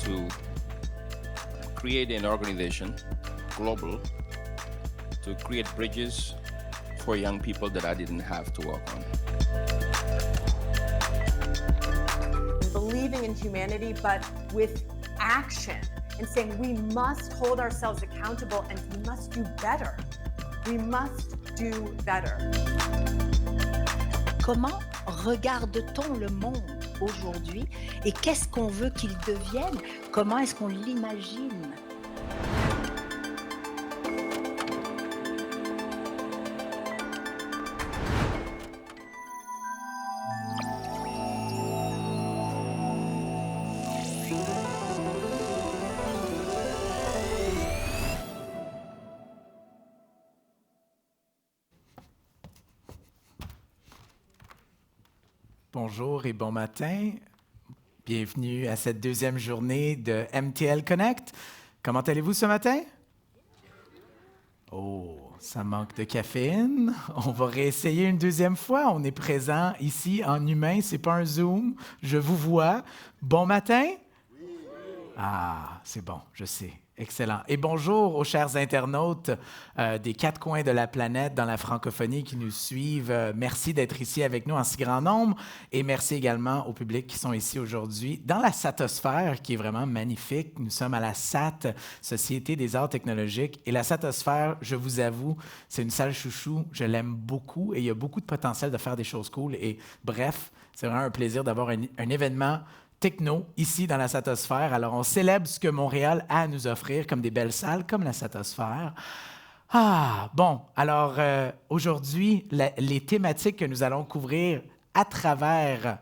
to create an organization, global, to create bridges for young people that I didn't have to work on. Believing in humanity, but with action, and saying we must hold ourselves accountable and we must do better. We must do better. Comment regarde-t-on le monde aujourd'hui et qu'est-ce qu'on veut qu'il devienne? Comment est-ce qu'on l'imagine? Bonjour et bon matin. Bienvenue à cette deuxième journée de MTL Connect. Comment allez-vous ce matin? Oh, ça manque de caféine. On va réessayer une deuxième fois. On est présent ici en humain, c'est pas un Zoom. Je vous vois. Bon matin? Ah, c'est bon, je sais. Excellent. Et bonjour aux chers internautes des quatre coins de la planète dans la francophonie qui nous suivent. Merci d'être ici avec nous en si grand nombre et merci également au public qui sont ici aujourd'hui dans la Satosphère qui est vraiment magnifique. Nous sommes à la SAT, Société des arts technologiques. Et la Satosphère, je vous avoue, c'est une salle chouchou. Je l'aime beaucoup et il y a beaucoup de potentiel de faire des choses cool. Et bref, c'est vraiment un plaisir d'avoir un événement techno, ici dans la Satosphère. Alors, on célèbre ce que Montréal a à nous offrir comme des belles salles, comme la Satosphère. Ah, bon, alors aujourd'hui, les thématiques que nous allons couvrir à travers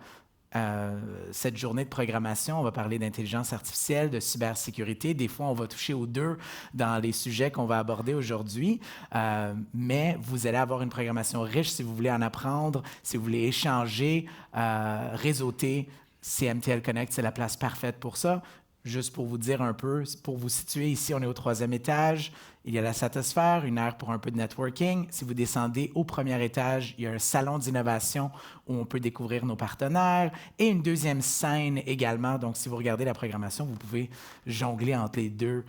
cette journée de programmation, on va parler d'intelligence artificielle, de cybersécurité. Des fois, on va toucher aux deux dans les sujets qu'on va aborder aujourd'hui. Mais vous allez avoir une programmation riche si vous voulez en apprendre, si vous voulez échanger, réseauter. CMTL Connect, c'est la place parfaite pour ça. Juste pour vous dire un peu, pour vous situer, ici, on est au 3e étage. Il y a la Satosphère, une aire pour un peu de networking. Si vous descendez au 1er étage, il y a un salon d'innovation où on peut découvrir nos partenaires et une deuxième scène également. Donc, si vous regardez la programmation, vous pouvez jongler entre les deux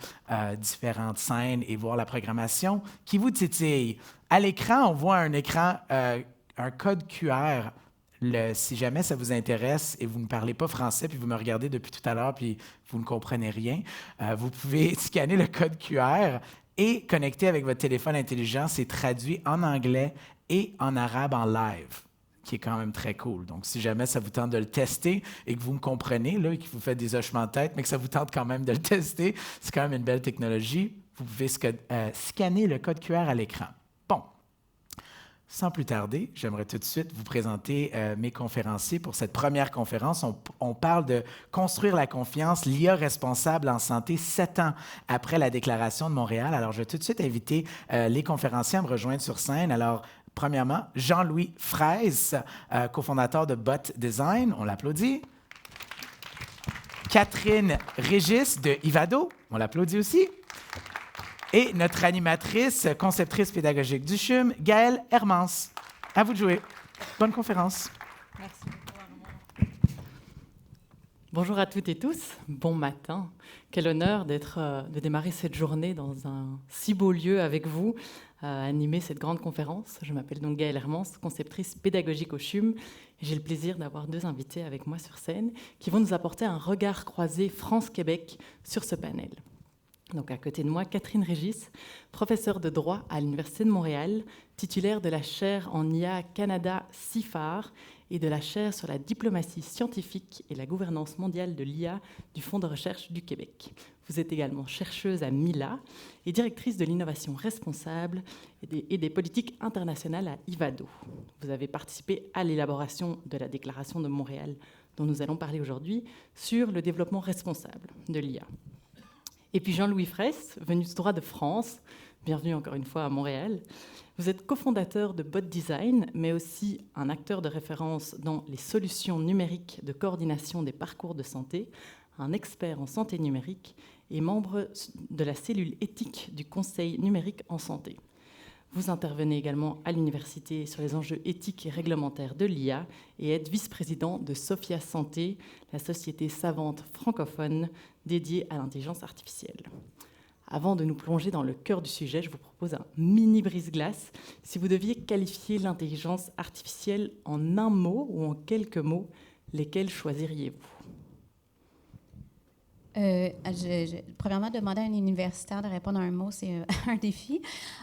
différentes scènes et voir la programmation qui vous titille. À l'écran, on voit un écran, un code QR. Si jamais ça vous intéresse et vous ne parlez pas français, puis vous me regardez depuis tout à l'heure, puis vous ne comprenez rien, vous pouvez scanner le code QR et connecter avec votre téléphone intelligent. C'est traduit en anglais et en arabe en live, qui est quand même très cool. Donc, si jamais ça vous tente de le tester et que vous me comprenez, là, et que vous faites des hochements de tête, mais que ça vous tente quand même de le tester, c'est quand même une belle technologie. Vous pouvez scanner le code QR à l'écran. Bon. Sans plus tarder, j'aimerais tout de suite vous présenter mes conférenciers pour cette première conférence. On parle de construire la confiance, l'IA responsable en santé 7 ans après la Déclaration de Montréal. Alors, je vais tout de suite inviter les conférenciers à me rejoindre sur scène. Alors, premièrement, Jean-Louis Fraisse, cofondateur de Bot Design. On l'applaudit. Catherine Régis de Ivado. On l'applaudit aussi. Et notre animatrice, conceptrice pédagogique du CHUM, Gaëlle Hermance. À vous de jouer. Bonne conférence. Merci beaucoup, Armand. Bonjour à toutes et tous. Bon matin. Quel honneur de démarrer cette journée dans un si beau lieu avec vous, animer cette grande conférence. Je m'appelle donc Gaëlle Hermance, conceptrice pédagogique au CHUM. Et j'ai le plaisir d'avoir deux invités avec moi sur scène qui vont nous apporter un regard croisé France-Québec sur ce panel. Donc à côté de moi, Catherine Régis, professeure de droit à l'Université de Montréal, titulaire de la chaire en IA Canada CIFAR et de la chaire sur la diplomatie scientifique et la gouvernance mondiale de l'IA du Fonds de recherche du Québec. Vous êtes également chercheuse à MILA et directrice de l'innovation responsable et des politiques internationales à Ivado. Vous avez participé à l'élaboration de la Déclaration de Montréal, dont nous allons parler aujourd'hui, sur le développement responsable de l'IA. Et puis Jean-Louis Fraisse, venu tout droit de France, bienvenue encore une fois à Montréal. Vous êtes cofondateur de Bot Design, mais aussi un acteur de référence dans les solutions numériques de coordination des parcours de santé, un expert en santé numérique et membre de la cellule éthique du Conseil numérique en santé. Vous intervenez également à l'université sur les enjeux éthiques et réglementaires de l'IA et êtes vice-président de Sophia Santé, la société savante francophone dédiée à l'intelligence artificielle. Avant de nous plonger dans le cœur du sujet, je vous propose un mini brise-glace. Si vous deviez qualifier l'intelligence artificielle en un mot ou en quelques mots, lesquels choisiriez-vous? Premièrement, demander à un universitaire de répondre à un mot, c'est un défi.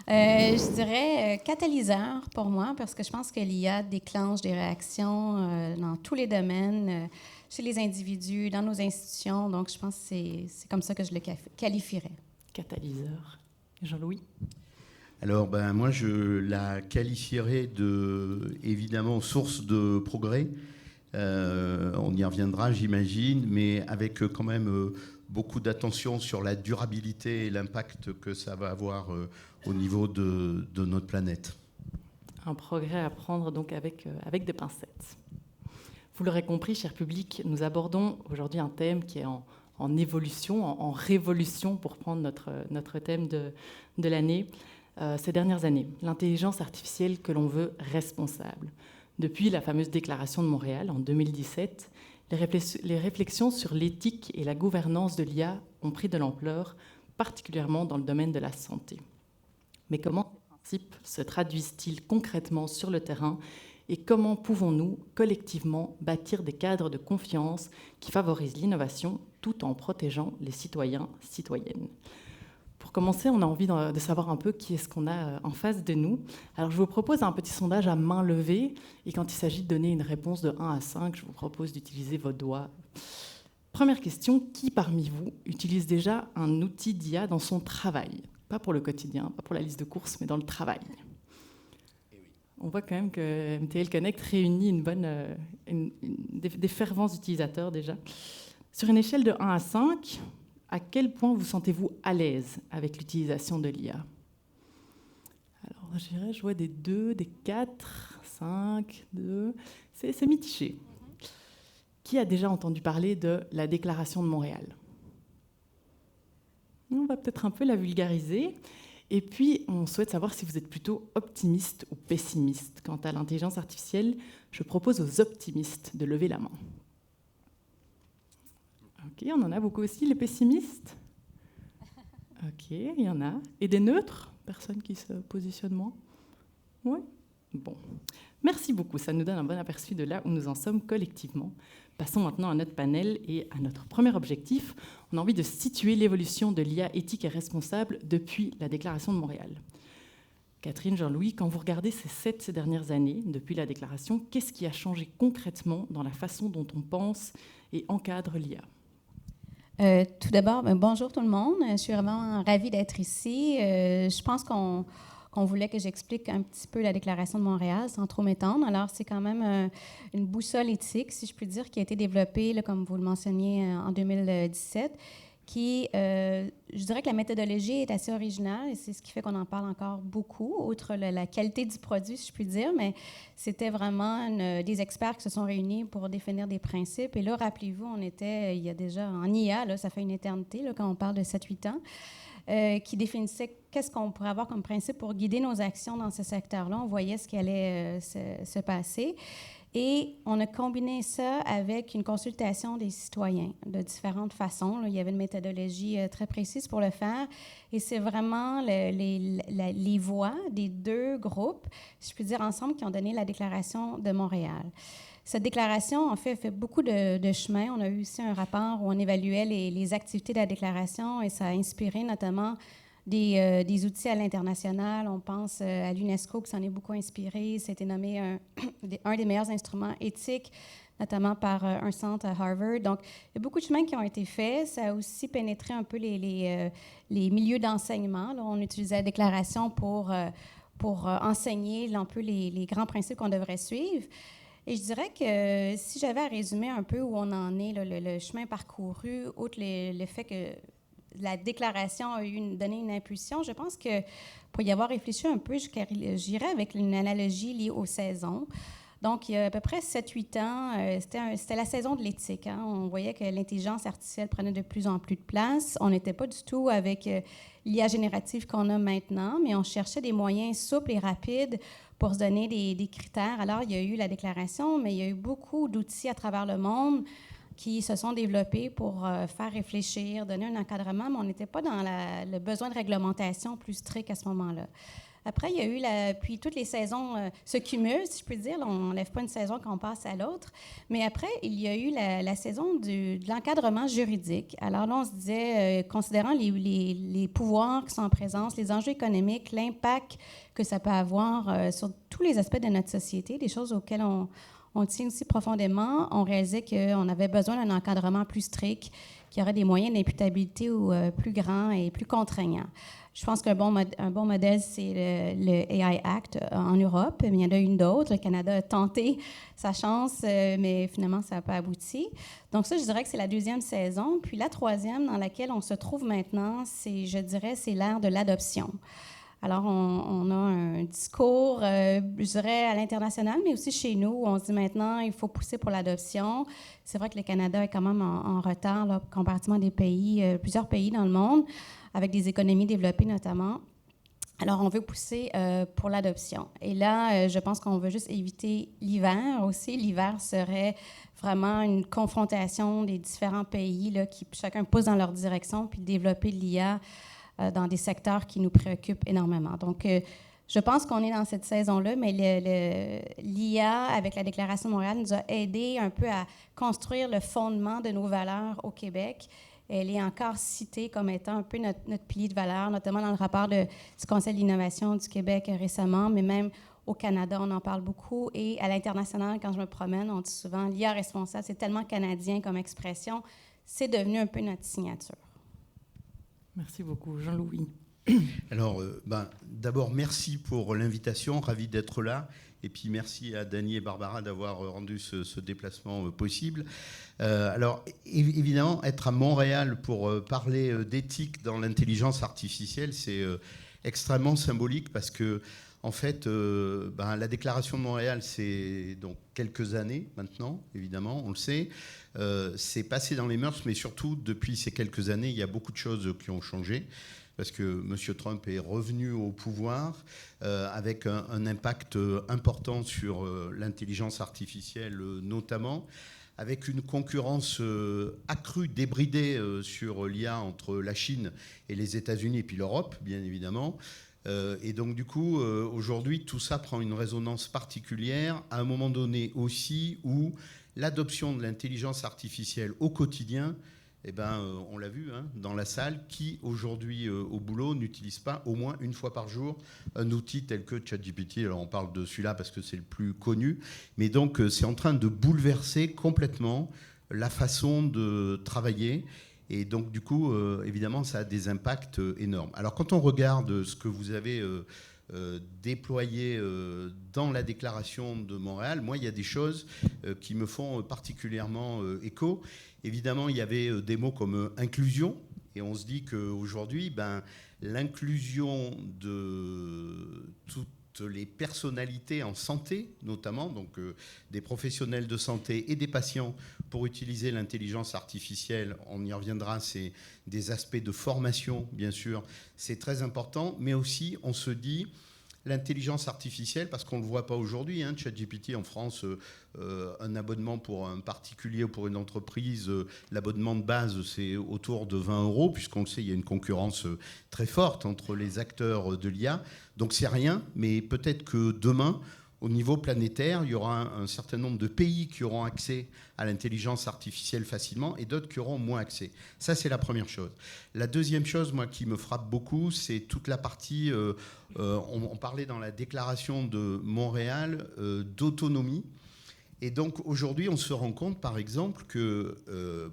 Je dirais catalyseur pour moi, parce que je pense que l'IA déclenche des réactions dans tous les domaines, chez les individus, dans nos institutions. Donc, je pense que c'est comme ça que je le qualifierais. Catalyseur. Jean-Louis? Alors, moi, je la qualifierais évidemment, source de progrès. On y reviendra, j'imagine, mais avec quand même beaucoup d'attention sur la durabilité et l'impact que ça va avoir au niveau de notre planète. Un progrès à prendre donc avec des pincettes. Vous l'aurez compris, cher public, nous abordons aujourd'hui un thème qui est en évolution, en révolution, pour prendre notre thème de l'année, ces dernières années. L'intelligence artificielle que l'on veut responsable. Depuis la fameuse déclaration de Montréal en 2017, les réflexions sur l'éthique et la gouvernance de l'IA ont pris de l'ampleur, particulièrement dans le domaine de la santé. Mais comment ces principes se traduisent-ils concrètement sur le terrain et comment pouvons-nous collectivement bâtir des cadres de confiance qui favorisent l'innovation tout en protégeant les citoyens, citoyennes? Pour commencer, on a envie de savoir un peu qui est-ce qu'on a en face de nous. Alors, je vous propose un petit sondage à main levée. Et quand il s'agit de donner une réponse de 1 à 5, je vous propose d'utiliser vos doigts. Première question, qui parmi vous utilise déjà un outil d'IA dans son travail? Pas pour le quotidien, pas pour la liste de courses, mais dans le travail. On voit quand même que MTL Connect réunit des fervents utilisateurs déjà. Sur une échelle de 1 à 5, à quel point vous sentez-vous à l'aise avec l'utilisation de l'IA? Alors, je dirais, je vois des 2, des 4, 5, 2. C'est mitigé. Qui a déjà entendu parler de la Déclaration de Montréal? On va peut-être un peu la vulgariser. Et puis, on souhaite savoir si vous êtes plutôt optimiste ou pessimiste. Quant à l'intelligence artificielle, je propose aux optimistes de lever la main. Ok, on en a beaucoup aussi, les pessimistes. Ok, il y en a. Et des neutres? Personne qui se positionne moins? Oui? Bon. Merci beaucoup, ça nous donne un bon aperçu de là où nous en sommes collectivement. Passons maintenant à notre panel et à notre premier objectif. On a envie de situer l'évolution de l'IA éthique et responsable depuis la Déclaration de Montréal. Catherine, Jean-Louis, quand vous regardez ces dernières années, depuis la Déclaration, qu'est-ce qui a changé concrètement dans la façon dont on pense et encadre l'IA? Tout d'abord, bonjour tout le monde. Je suis vraiment ravie d'être ici. Je pense qu'on voulait que j'explique un petit peu la Déclaration de Montréal sans trop m'étendre. Alors, c'est quand même une boussole éthique, si je puis dire, qui a été développée, là, comme vous le mentionniez, en 2017, qui, je dirais que la méthodologie est assez originale et c'est ce qui fait qu'on en parle encore beaucoup, outre la qualité du produit, si je puis dire, mais c'était vraiment des experts qui se sont réunis pour définir des principes. Et là, rappelez-vous, on était, il y a déjà en IA, là, ça fait une éternité, là, quand on parle de 7-8 ans, qui définissait qu'est-ce qu'on pourrait avoir comme principe pour guider nos actions dans ce secteur-là. On voyait ce qui allait se passer. Et on a combiné ça avec une consultation des citoyens de différentes façons. Là, il y avait une méthodologie très précise pour le faire. Et c'est vraiment les voix des deux groupes, si je puis dire, ensemble, qui ont donné la Déclaration de Montréal. Cette déclaration, en fait beaucoup de chemin. On a eu aussi un rapport où on évaluait les activités de la déclaration et ça a inspiré notamment des outils à l'international. On pense à l'UNESCO qui s'en est beaucoup inspiré. C'était nommé un des meilleurs instruments éthiques, notamment par un centre à Harvard. Donc, il y a beaucoup de chemins qui ont été faits. Ça a aussi pénétré un peu les milieux d'enseignement. Là, on utilisait la déclaration pour enseigner un peu les grands principes qu'on devrait suivre. Et je dirais que si j'avais à résumer un peu où on en est, là, le chemin parcouru, outre le fait que la déclaration a donné une impulsion, je pense que pour y avoir réfléchi un peu, j'irais avec une analogie liée aux saisons. Donc, il y a à peu près 7-8 ans, c'était la saison de l'éthique. Hein. On voyait que l'intelligence artificielle prenait de plus en plus de place. On n'était pas du tout avec l'IA générative qu'on a maintenant, mais on cherchait des moyens souples et rapides pour se donner des critères. Alors, il y a eu la déclaration, mais il y a eu beaucoup d'outils à travers le monde qui se sont développés pour faire réfléchir, donner un encadrement, mais on n'était pas dans le besoin de réglementation plus strict à ce moment-là. Après, il y a eu puis toutes les saisons se cumulent, si je peux dire. On n'enlève pas une saison quand on passe à l'autre. Mais après, il y a eu la saison de l'encadrement juridique. Alors là, on se disait, considérant les pouvoirs qui sont en présence, les enjeux économiques, l'impact que ça peut avoir sur tous les aspects de notre société, des choses auxquelles on tient aussi profondément, on réalisait qu'on avait besoin d'un encadrement plus strict, qui aurait des moyens d'imputabilité plus grands et plus contraignants. Je pense qu'un bon modèle, c'est le AI Act en Europe, mais il y en a une d'autre. Le Canada a tenté sa chance, mais finalement, ça n'a pas abouti. Donc ça, je dirais que c'est la deuxième saison. Puis la troisième, dans laquelle on se trouve maintenant, c'est l'ère de l'adoption. Alors, on a un discours, je dirais, à l'international, mais aussi chez nous, où on se dit maintenant, il faut pousser pour l'adoption. C'est vrai que le Canada est quand même en retard, là, comparativement des pays, plusieurs pays dans le monde, avec des économies développées notamment. Alors, on veut pousser pour l'adoption. Et là, je pense qu'on veut juste éviter l'hiver aussi. L'hiver serait vraiment une confrontation des différents pays là, qui chacun pousse dans leur direction, puis développer l'IA dans des secteurs qui nous préoccupent énormément. Donc, je pense qu'on est dans cette saison-là, mais l'IA, avec la Déclaration de Montréal, nous a aidé un peu à construire le fondement de nos valeurs au Québec. Elle est encore citée comme étant un peu notre pilier de valeurs, notamment dans le rapport du Conseil de l'innovation du Québec récemment, mais même au Canada, on en parle beaucoup. Et à l'international, quand je me promène, on dit souvent l'IA responsable, c'est tellement canadien comme expression, c'est devenu un peu notre signature. Merci beaucoup. Jean-Louis. Alors, d'abord, merci pour l'invitation, ravi d'être là. Et puis, merci à Dany et Barbara d'avoir rendu ce déplacement possible. Alors, évidemment, être à Montréal pour parler d'éthique dans l'intelligence artificielle, c'est extrêmement symbolique parce que, en fait, la Déclaration de Montréal, c'est donc quelques années maintenant, évidemment, on le sait. C'est passé dans les mœurs, mais surtout, depuis ces quelques années, il y a beaucoup de choses qui ont changé. Parce que M. Trump est revenu au pouvoir avec un impact important sur l'intelligence artificielle notamment, avec une concurrence accrue, débridée sur l'IA entre la Chine et les États-Unis et puis l'Europe, bien évidemment. Et donc, du coup, aujourd'hui, tout ça prend une résonance particulière à un moment donné aussi où l'adoption de l'intelligence artificielle au quotidien, on l'a vu dans la salle, qui aujourd'hui au boulot n'utilise pas au moins une fois par jour un outil tel que ChatGPT. Alors on parle de celui-là parce que c'est le plus connu, mais donc c'est en train de bouleverser complètement la façon de travailler. Et donc du coup, évidemment, ça a des impacts énormes. Alors quand on regarde ce que vous avez déployé dans la Déclaration de Montréal, moi, il y a des choses qui me font particulièrement écho. Évidemment, il y avait des mots comme inclusion, et on se dit qu'aujourd'hui, l'inclusion de toutes les personnalités en santé, notamment, donc des professionnels de santé et des patients, pour utiliser l'intelligence artificielle, on y reviendra, c'est des aspects de formation, bien sûr, c'est très important, mais aussi, on se dit, l'intelligence artificielle, parce qu'on ne le voit pas aujourd'hui, ChatGPT en France, un abonnement pour un particulier ou pour une entreprise, l'abonnement de base, c'est autour de 20 €, puisqu'on le sait, il y a une concurrence très forte entre les acteurs de l'IA. Donc c'est rien, mais peut-être que demain, au niveau planétaire, il y aura un certain nombre de pays qui auront accès à l'intelligence artificielle facilement et d'autres qui auront moins accès. Ça, c'est la première chose. La deuxième chose, moi, qui me frappe beaucoup, c'est toute la partie, on parlait dans la déclaration de Montréal, d'autonomie. Et donc, aujourd'hui, on se rend compte, par exemple, que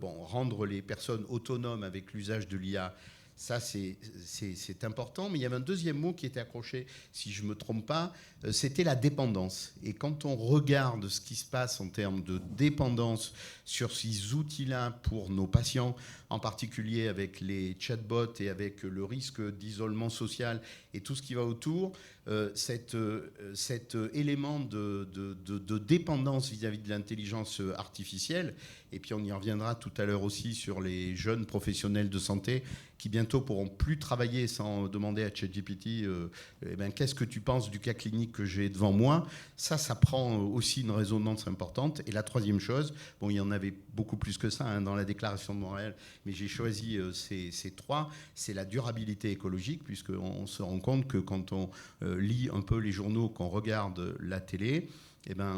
rendre les personnes autonomes avec l'usage de l'IA, ça, c'est important. Mais il y avait un deuxième mot qui était accroché, si je ne me trompe pas, c'était la dépendance. Et quand on regarde ce qui se passe en termes de dépendance sur ces outils-là pour nos patients, en particulier avec les chatbots et avec le risque d'isolement social et tout ce qui va autour, cet élément de dépendance vis-à-vis de l'intelligence artificielle. Et puis on y reviendra tout à l'heure aussi sur les jeunes professionnels de santé qui bientôt pourront plus travailler sans demander à ChatGPT qu'est-ce que tu penses du cas clinique que j'ai devant moi. Ça prend aussi une résonance importante. Et la troisième chose, bon, il y en avait beaucoup plus que ça dans la déclaration de Montréal, mais j'ai choisi ces trois, c'est la durabilité écologique, puisqu'on se rend compte que quand on lit un peu les journaux, qu'on regarde la télé,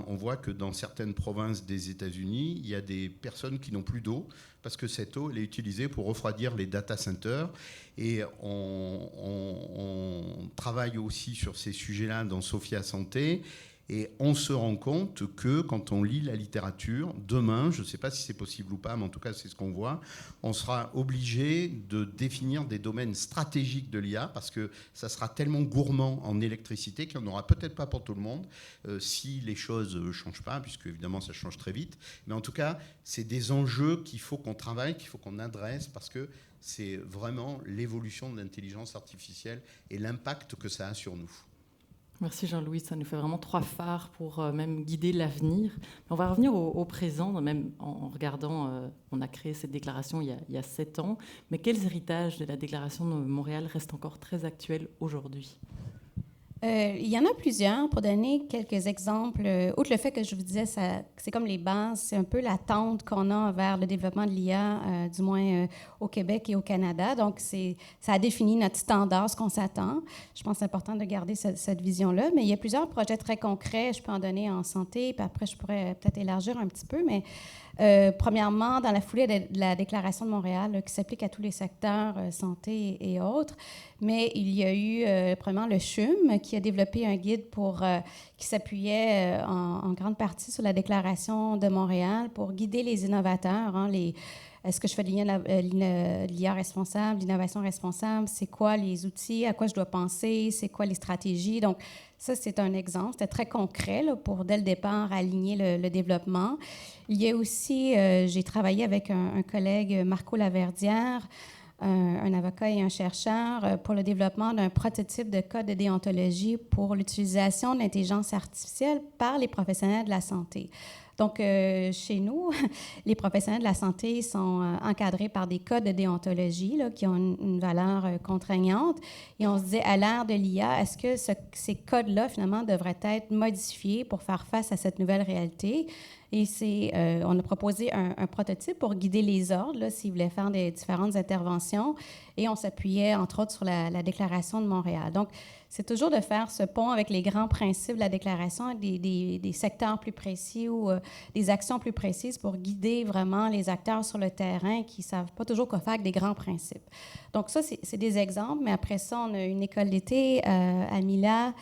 on voit que dans certaines provinces des États-Unis, il y a des personnes qui n'ont plus d'eau parce que cette eau elle est utilisée pour refroidir les data centers. Et on travaille aussi sur ces sujets-là dans Sophia Santé. Et on se rend compte que quand on lit la littérature, demain, je ne sais pas si c'est possible ou pas, mais en tout cas c'est ce qu'on voit, on sera obligé de définir des domaines stratégiques de l'IA parce que ça sera tellement gourmand en électricité qu'il n'y en aura peut-être pas pour tout le monde si les choses ne changent pas, puisque évidemment ça change très vite. Mais en tout cas, c'est des enjeux qu'il faut qu'on travaille, qu'il faut qu'on adresse parce que c'est vraiment l'évolution de l'intelligence artificielle et l'impact que ça a sur nous. Merci Jean-Louis, ça nous fait vraiment 3 phares pour même guider l'avenir. On va revenir au présent, même en regardant, on a créé cette déclaration il y a 7 ans, mais quels héritages de la déclaration de Montréal restent encore très actuels aujourd'hui? Il y en a plusieurs. Pour donner quelques exemples, outre le fait que je vous disais, c'est comme les bases, c'est un peu l'attente qu'on a vers le développement de l'IA, du moins au Québec et au Canada. Donc, ça a défini notre standard, ce qu'on s'attend. Je pense que c'est important de garder cette vision-là. Mais il y a plusieurs projets très concrets. Je peux en donner en santé, puis après, je pourrais peut-être élargir un petit peu. Mais premièrement, dans la foulée de la Déclaration de Montréal, qui s'applique à tous les secteurs, santé et autres, mais il y a eu, premièrement, le CHUM, qui a développé un guide qui s'appuyait en grande partie sur la Déclaration de Montréal pour guider les innovateurs. Est-ce que je fais de l'IA responsable, l'innovation responsable? C'est quoi les outils? À quoi je dois penser? C'est quoi les stratégies? Donc, ça, c'est un exemple. C'était très concret là, pour, dès le départ, aligner le développement. Il y a aussi, j'ai travaillé avec un collègue, Marco Laverdière, un avocat et un chercheur, pour le développement d'un prototype de code de déontologie pour l'utilisation de l'intelligence artificielle par les professionnels de la santé. Donc, chez nous, les professionnels de la santé sont encadrés par des codes de déontologie là, qui ont une valeur contraignante. Et on se dit, à l'ère de l'IA, est-ce que ces codes-là, finalement, devraient être modifiés pour faire face à cette nouvelle réalité? Et on a proposé un prototype pour guider les ordres, s'ils voulaient faire des différentes interventions. Et on s'appuyait, entre autres, sur la Déclaration de Montréal. Donc, c'est toujours de faire ce pont avec les grands principes de la Déclaration, des secteurs plus précis ou des actions plus précises pour guider vraiment les acteurs sur le terrain qui ne savent pas toujours quoi faire avec des grands principes. Donc, ça, c'est des exemples. Mais après ça, on a une école d'été à Mila,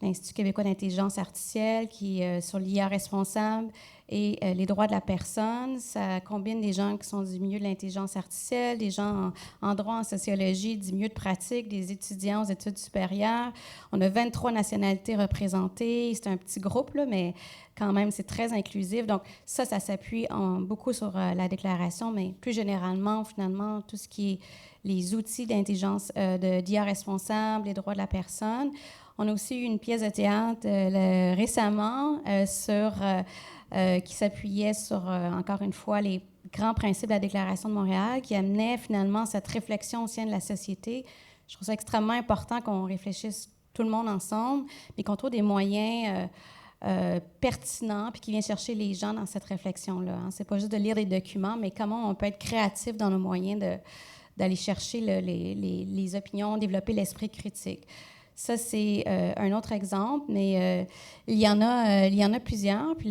l'Institut québécois d'intelligence artificielle, qui est sur l'IA responsable et les droits de la personne. Ça combine des gens qui sont du milieu de l'intelligence artificielle, des gens en droit, en sociologie, du milieu de pratique, des étudiants aux études supérieures. On a 23 nationalités représentées. C'est un petit groupe, là, mais quand même, c'est très inclusif. Donc, ça s'appuie beaucoup sur la déclaration, mais plus généralement, finalement, tout ce qui est les outils d'intelligence, d'IA responsable, les droits de la personne. On a aussi eu une pièce de théâtre récemment qui s'appuyait sur, encore une fois, les grands principes de la Déclaration de Montréal, qui amenait finalement cette réflexion au sein de la société. Je trouve ça extrêmement important qu'on réfléchisse tout le monde ensemble, mais qu'on trouve des moyens pertinents puis qui viennent chercher les gens dans cette réflexion-là. Hein. C'est pas juste de lire des documents, mais comment on peut être créatif dans nos moyens d'aller chercher les opinions, développer l'esprit critique. Ça, c'est un autre exemple, mais il y en a plusieurs. Puis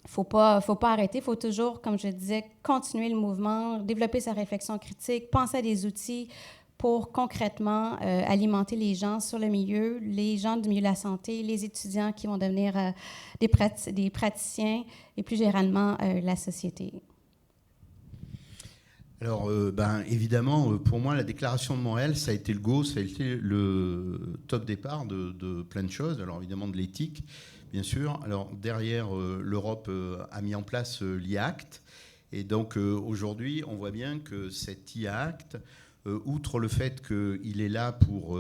faut pas arrêter. Il faut toujours, comme je disais, continuer le mouvement, développer sa réflexion critique, penser à des outils pour concrètement alimenter les gens sur le milieu, les gens du milieu de la santé, les étudiants qui vont devenir des praticiens et plus généralement la société. Alors, évidemment, pour moi, la Déclaration de Montréal, ça a été le go, ça a été le top départ de plein de choses. Alors, évidemment, de l'éthique, bien sûr. Alors, derrière, l'Europe a mis en place l'IA Act. Et donc, aujourd'hui, on voit bien que cet IA Act outre le fait qu'il est là pour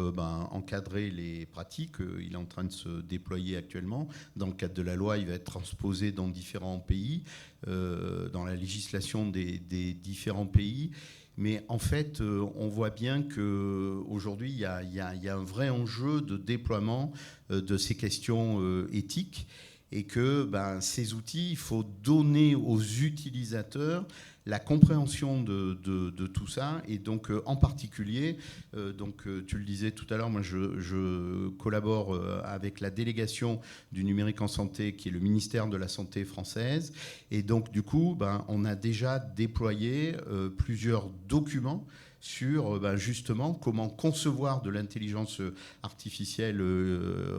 encadrer les pratiques, il est en train de se déployer actuellement. Dans le cadre de la loi, il va être transposé dans différents pays, dans la législation des différents pays. Mais en fait, on voit bien qu'aujourd'hui, il y a un vrai enjeu de déploiement de ces questions éthiques, et que ces outils, il faut donner aux utilisateurs la compréhension de tout ça. Et donc, en particulier, tu le disais tout à l'heure, moi, je collabore avec la délégation du numérique en santé, qui est le ministère de la Santé française. Et donc, du coup, on a déjà déployé plusieurs documents sur justement comment concevoir de l'intelligence artificielle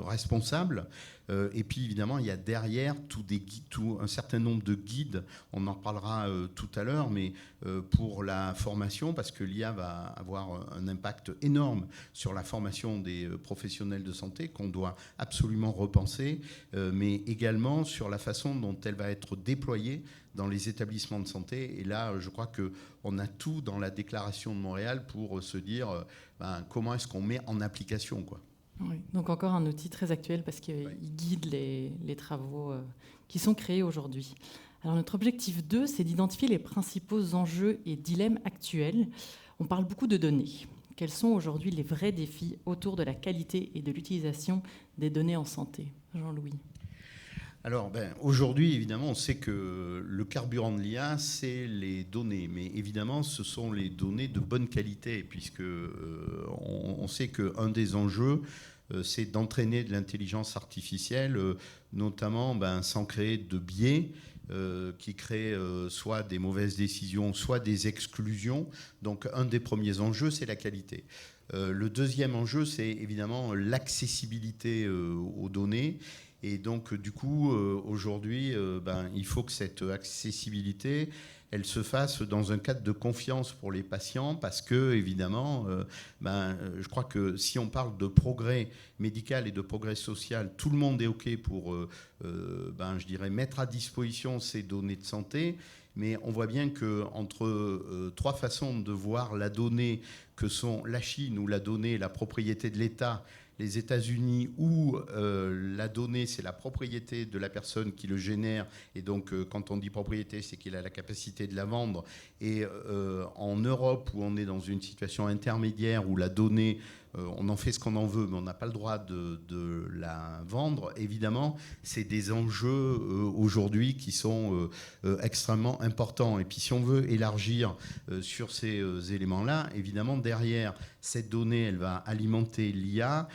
responsable. Et puis évidemment, il y a derrière un certain nombre de guides, on en reparlera tout à l'heure, mais pour la formation, parce que l'IA va avoir un impact énorme sur la formation des professionnels de santé qu'on doit absolument repenser, mais également sur la façon dont elle va être déployée dans les établissements de santé. Et là, je crois qu'on a tout dans la déclaration de Montréal pour se dire comment est-ce qu'on met en application, quoi. Oui, donc encore un outil très actuel parce qu'il guide les travaux qui sont créés aujourd'hui. Alors notre objectif 2, c'est d'identifier les principaux enjeux et dilemmes actuels. On parle beaucoup de données. Quels sont aujourd'hui les vrais défis autour de la qualité et de l'utilisation des données en santé ? Jean-Louis. Alors, aujourd'hui, évidemment, on sait que le carburant de l'IA, c'est les données. Mais évidemment, ce sont les données de bonne qualité, puisque on sait qu'un des enjeux, c'est d'entraîner de l'intelligence artificielle, notamment sans créer de biais qui créent soit des mauvaises décisions, soit des exclusions. Donc, un des premiers enjeux, c'est la qualité. Le deuxième enjeu, c'est évidemment l'accessibilité aux données. Et donc, du coup, aujourd'hui, il faut que cette accessibilité, elle se fasse dans un cadre de confiance pour les patients, parce que, évidemment, je crois que si on parle de progrès médical et de progrès social, tout le monde est OK pour, je dirais, mettre à disposition ces données de santé. Mais on voit bien qu'entre trois façons de voir la donnée, que sont la Chine, où la donnée est la propriété de l'État, les États-Unis, où la donnée, c'est la propriété de la personne qui le génère. Et donc, quand on dit propriété, c'est qu'il a la capacité de la vendre. Et en Europe, où on est dans une situation intermédiaire, où la donnée, on en fait ce qu'on en veut, mais on n'a pas le droit de la vendre, évidemment, c'est des enjeux aujourd'hui qui sont extrêmement importants. Et puis, si on veut élargir sur ces éléments-là, évidemment, derrière cette donnée, elle va alimenter l'IA.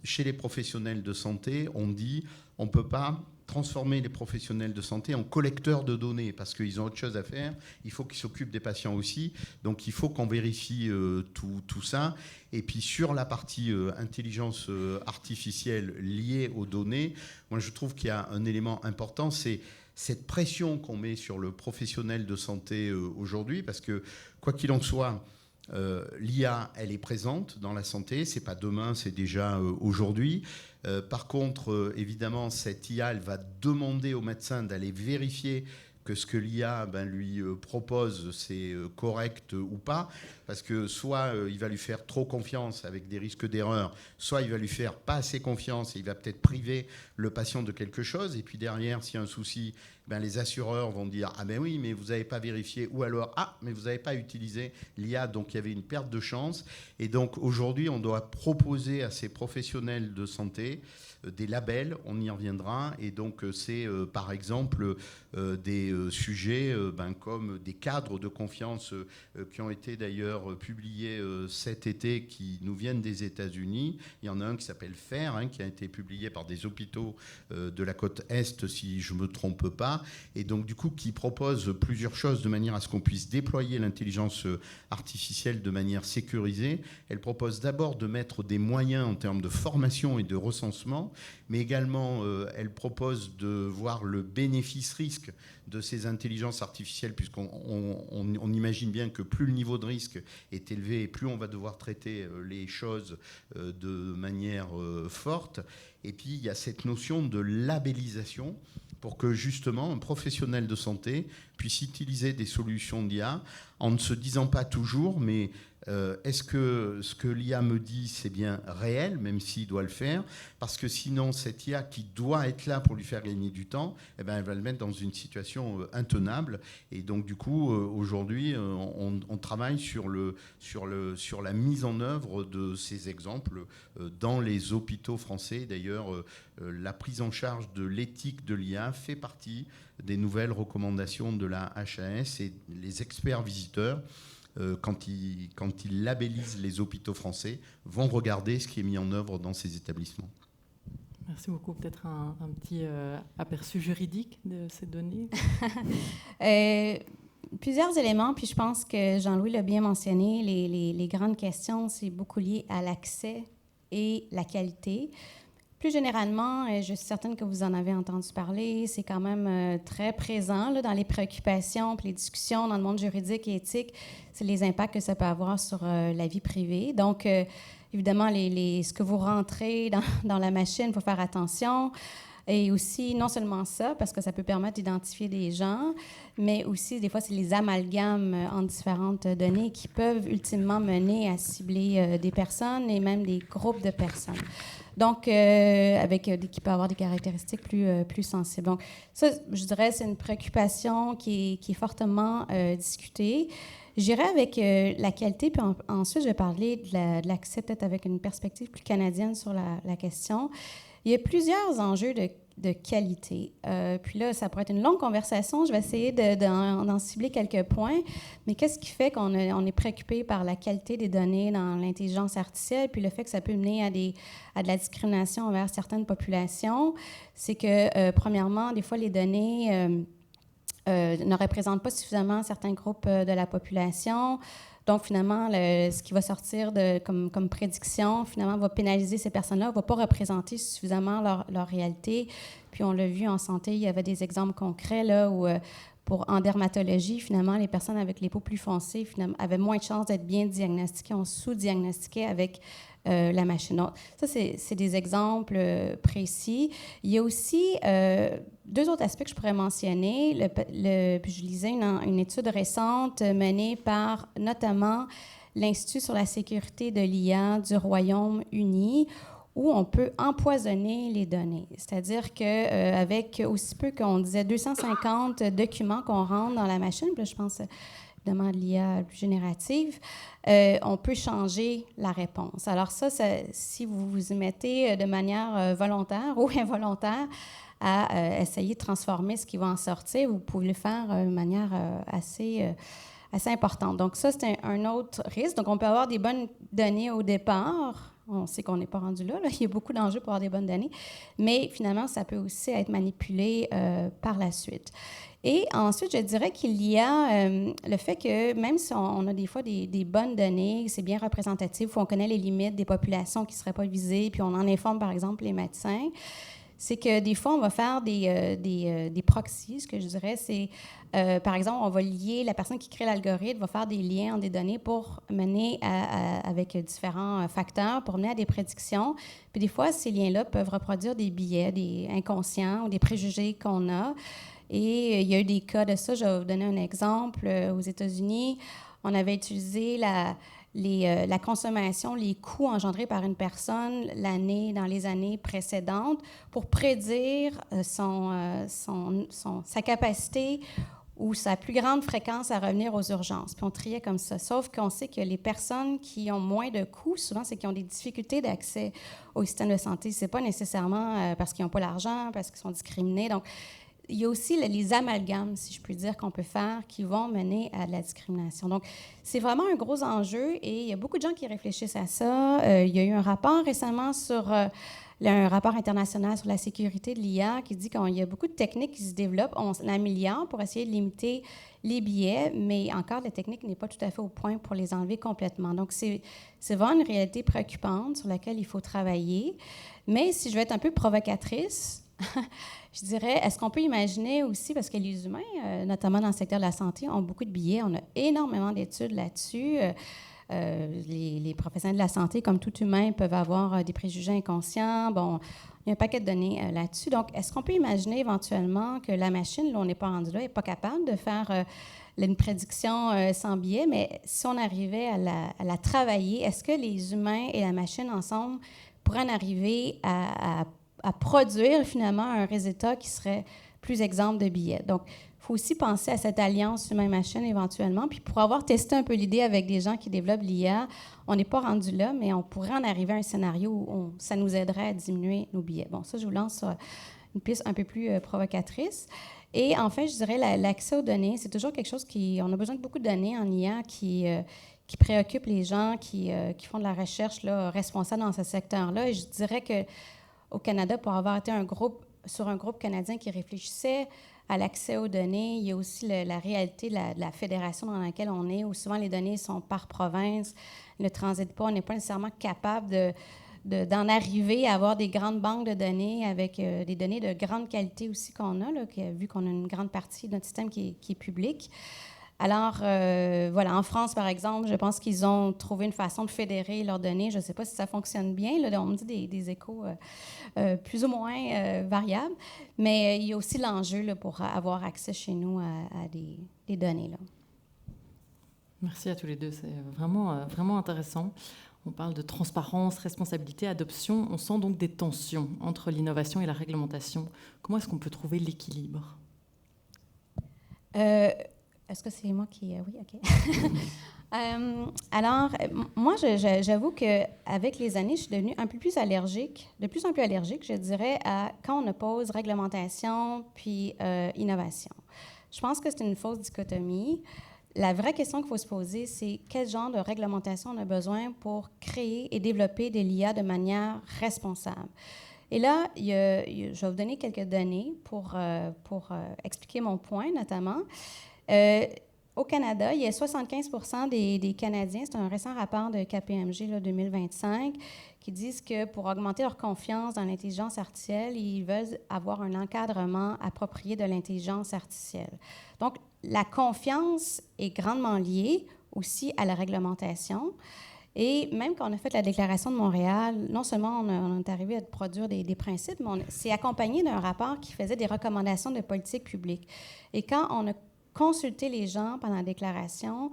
Chez les professionnels de santé, on dit on ne peut pas transformer les professionnels de santé en collecteurs de données parce qu'ils ont autre chose à faire. Il faut qu'ils s'occupent des patients aussi. Donc, il faut qu'on vérifie tout ça. Et puis, sur la partie intelligence artificielle liée aux données, moi, je trouve qu'il y a un élément important, c'est cette pression qu'on met sur le professionnel de santé aujourd'hui, parce que, quoi qu'il en soit, l'IA, elle est présente dans la santé. C'est pas demain, c'est déjà aujourd'hui. Par contre, évidemment, cette IA, elle va demander au médecin d'aller vérifier que ce que l'IA lui propose, c'est correct ou pas. Parce que soit il va lui faire trop confiance avec des risques d'erreur, soit il va lui faire pas assez confiance et il va peut-être priver le patient de quelque chose. Et puis derrière, s'il y a un souci, les assureurs vont dire « Ah ben oui, mais vous n'avez pas vérifié » ou alors « Ah, mais vous n'avez pas utilisé l'IA, donc il y avait une perte de chance ». Et donc aujourd'hui, on doit proposer à ces professionnels de santé des labels, on y reviendra. Et donc c'est par exemple des sujets comme des cadres de confiance qui ont été d'ailleurs publiés cet été, qui nous viennent des États-Unis. Il y en a un qui s'appelle FAIR, qui a été publié par des hôpitaux de la côte Est, si je ne me trompe pas, et donc du coup qui propose plusieurs choses de manière à ce qu'on puisse déployer l'intelligence artificielle de manière sécurisée. Elle propose d'abord de mettre des moyens en termes de formation et de recensement, mais également elle propose de voir le bénéfice-risque de ces intelligences artificielles, puisqu'on imagine bien que plus le niveau de risque est élevé et plus on va devoir traiter les choses de manière forte. Et puis il y a cette notion de labellisation pour que justement un professionnel de santé puisse utiliser des solutions d'IA en ne se disant pas toujours, mais est-ce que ce que l'IA me dit, c'est bien réel, même s'il doit le faire? Parce que sinon, cette IA qui doit être là pour lui faire gagner du temps, eh ben, elle va le mettre dans une situation intenable. Et donc, du coup, aujourd'hui, on travaille sur la mise en œuvre de ces exemples dans les hôpitaux français. D'ailleurs, la prise en charge de l'éthique de l'IA fait partie des nouvelles recommandations de la HAS, et les experts visiteurs, quand ils labellisent les hôpitaux français, vont regarder ce qui est mis en œuvre dans ces établissements. Merci beaucoup. Peut-être un petit aperçu juridique de ces données. Plusieurs éléments, puis je pense que Jean-Louis l'a bien mentionné, les grandes questions, c'est beaucoup lié à l'accès et la qualité. Plus généralement, je suis certaine que vous en avez entendu parler, c'est quand même très présent là, dans les préoccupations, puis les discussions dans le monde juridique et éthique, c'est les impacts que ça peut avoir sur la vie privée. Donc, évidemment, ce que vous rentrez dans la machine, il faut faire attention. Et aussi, non seulement ça, parce que ça peut permettre d'identifier des gens, mais aussi, des fois, c'est les amalgames en différentes données qui peuvent ultimement mener à cibler des personnes et même des groupes de personnes. Donc, qui peut avoir des caractéristiques plus sensibles. Donc, ça, je dirais, c'est une préoccupation qui est fortement discutée. J'irai avec la qualité, puis ensuite, je vais parler de l'accès, peut-être avec une perspective plus canadienne sur la question. Il y a plusieurs enjeux de qualité. Puis là, ça pourrait être une longue conversation. Je vais essayer d'en cibler quelques points. Mais qu'est-ce qui fait qu'on est préoccupé par la qualité des données dans l'intelligence artificielle, puis le fait que ça peut mener à de la discrimination envers certaines populations? C'est que, premièrement, des fois, les données ne représentent pas suffisamment certains groupes de la population. Donc, finalement, ce qui va sortir comme prédiction, finalement, va pénaliser ces personnes-là, ne va pas représenter suffisamment leur réalité. Puis, on l'a vu en santé, il y avait des exemples concrets là, où, en dermatologie, finalement, les personnes avec les peaux plus foncées finalement, avaient moins de chances d'être bien diagnostiquées. On sous-diagnostiquait avec la machine. Donc, ça, c'est des exemples précis. Il y a aussi deux autres aspects que je pourrais mentionner. Je lisais une étude récente menée par notamment l'Institut sur la sécurité de l'IA du Royaume-Uni, où on peut empoisonner les données. C'est-à-dire qu'avec aussi peu qu'on disait 250 documents qu'on rentre dans la machine, puis là, je pense évidemment de l'IA plus générative, on peut changer la réponse. Alors ça, si vous vous y mettez de manière volontaire ou involontaire à essayer de transformer ce qui va en sortir, vous pouvez le faire de manière assez importante. Donc ça, c'est un autre risque. Donc on peut avoir des bonnes données au départ. On sait qu'on n'est pas rendu là. Il y a beaucoup d'enjeux pour avoir des bonnes données. Mais finalement, ça peut aussi être manipulé par la suite. Et ensuite, je dirais qu'il y a le fait que même si on a des fois des bonnes données, c'est bien représentatif, on connaît les limites des populations qui ne seraient pas visées, puis on en informe, par exemple, les médecins, c'est que des fois, on va faire des proxys. Ce que je dirais, c'est, par exemple, on va lier, la personne qui crée l'algorithme va faire des liens entre des données pour mener avec différents facteurs, pour mener à des prédictions. Puis des fois, ces liens-là peuvent reproduire des biais, des inconscients ou des préjugés qu'on a. Et il y a eu des cas de ça. Je vais vous donner un exemple. Aux États-Unis, on avait utilisé la consommation, les coûts engendrés par une personne dans les années précédentes pour prédire sa capacité ou sa plus grande fréquence à revenir aux urgences. Puis on triait comme ça. Sauf qu'on sait que les personnes qui ont moins de coûts, souvent, c'est qui ont des difficultés d'accès au système de santé. Ce n'est pas nécessairement parce qu'ils n'ont pas l'argent, parce qu'ils sont discriminés. Donc, il y a aussi les amalgames, si je puis dire, qu'on peut faire qui vont mener à de la discrimination. Donc, c'est vraiment un gros enjeu et il y a beaucoup de gens qui réfléchissent à ça. Il y a eu un rapport récemment un rapport international sur la sécurité de l'IA qui dit qu'il y a beaucoup de techniques qui se développent. On améliore pour essayer de limiter les biais, mais encore, la technique n'est pas tout à fait au point pour les enlever complètement. Donc, c'est vraiment une réalité préoccupante sur laquelle il faut travailler. Mais si je veux être un peu provocatrice, je dirais, est-ce qu'on peut imaginer aussi, parce que les humains, notamment dans le secteur de la santé, ont beaucoup de biais, on a énormément d'études là-dessus. Les professionnels de la santé, comme tout humain, peuvent avoir des préjugés inconscients. Bon, il y a un paquet de données là-dessus. Donc, est-ce qu'on peut imaginer éventuellement que la machine, là, on n'est pas rendu là, n'est pas capable de faire une prédiction sans biais, mais si on arrivait à la travailler, est-ce que les humains et la machine ensemble pourraient en arriver à produire finalement un résultat qui serait plus exempt de biais? Donc, il faut aussi penser à cette alliance humain-machine éventuellement. Puis pour avoir testé un peu l'idée avec des gens qui développent l'IA, on n'est pas rendu là, mais on pourrait en arriver à un scénario où ça nous aiderait à diminuer nos biais. Bon, ça, je vous lance sur une piste un peu plus provocatrice. Et enfin, je dirais l'accès aux données, c'est toujours quelque chose on a besoin de beaucoup de données en IA qui préoccupent les gens qui font de la recherche là, responsable dans ce secteur-là. Et je dirais qu'au Canada, pour avoir été sur un groupe canadien qui réfléchissait à l'accès aux données, il y a aussi la réalité de la fédération dans laquelle on est, où souvent les données sont par province, ne transitent pas, on n'est pas nécessairement capable d'en arriver à avoir des grandes banques de données avec des données de grande qualité aussi qu'on a, là, vu qu'on a une grande partie de notre système qui est public. Alors, voilà, en France, par exemple, je pense qu'ils ont trouvé une façon de fédérer leurs données. Je ne sais pas si ça fonctionne bien. Là, on me dit des échos plus ou moins variables. Mais il y a aussi l'enjeu là, pour avoir accès chez nous à des données. Là. Merci à tous les deux. C'est vraiment intéressant. On parle de transparence, responsabilité, adoption. On sent donc des tensions entre l'innovation et la réglementation. Comment est-ce qu'on peut trouver l'équilibre? Est-ce que c'est moi qui... oui, OK. Alors, moi, j'avoue qu'avec les années, je suis devenue un peu plus allergique, de plus en plus allergique, je dirais, à quand on oppose réglementation puis innovation. Je pense que c'est une fausse dichotomie. La vraie question qu'il faut se poser, c'est quel genre de réglementation on a besoin pour créer et développer de l'IA de manière responsable. Et là, je vais vous donner quelques données pour expliquer mon point, notamment. Au Canada, il y a 75% des Canadiens, c'est un récent rapport de KPMG là, 2025, qui disent que pour augmenter leur confiance dans l'intelligence artificielle, ils veulent avoir un encadrement approprié de l'intelligence artificielle. Donc, la confiance est grandement liée aussi à la réglementation. Et même quand on a fait la Déclaration de Montréal, non seulement on est arrivé à produire des principes, mais c'est accompagné d'un rapport qui faisait des recommandations de politique publique. Et quand on a consulté les gens pendant la déclaration,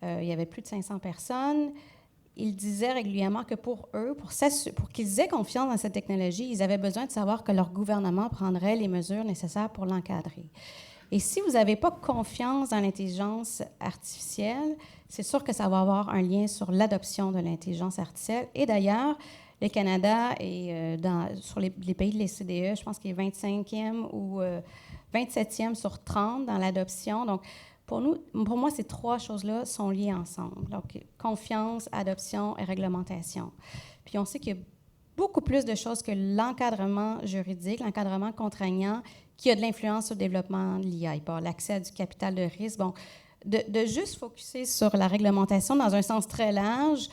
il y avait plus de 500 personnes, ils disaient régulièrement que pour eux, pour qu'ils aient confiance dans cette technologie, ils avaient besoin de savoir que leur gouvernement prendrait les mesures nécessaires pour l'encadrer. Et si vous n'avez pas confiance dans l'intelligence artificielle, c'est sûr que ça va avoir un lien sur l'adoption de l'intelligence artificielle. Et d'ailleurs, le Canada est sur les pays de l'OCDE, je pense qu'il est 25e ou 27e sur 30 dans l'adoption. Donc, pour moi, ces trois choses-là sont liées ensemble. Donc, confiance, adoption et réglementation. Puis, on sait qu'il y a beaucoup plus de choses que l'encadrement juridique, l'encadrement contraignant, qui a de l'influence sur le développement de l'IA. Il peut y avoir l'accès à du capital de risque. Bon, de juste focusser sur la réglementation dans un sens très large.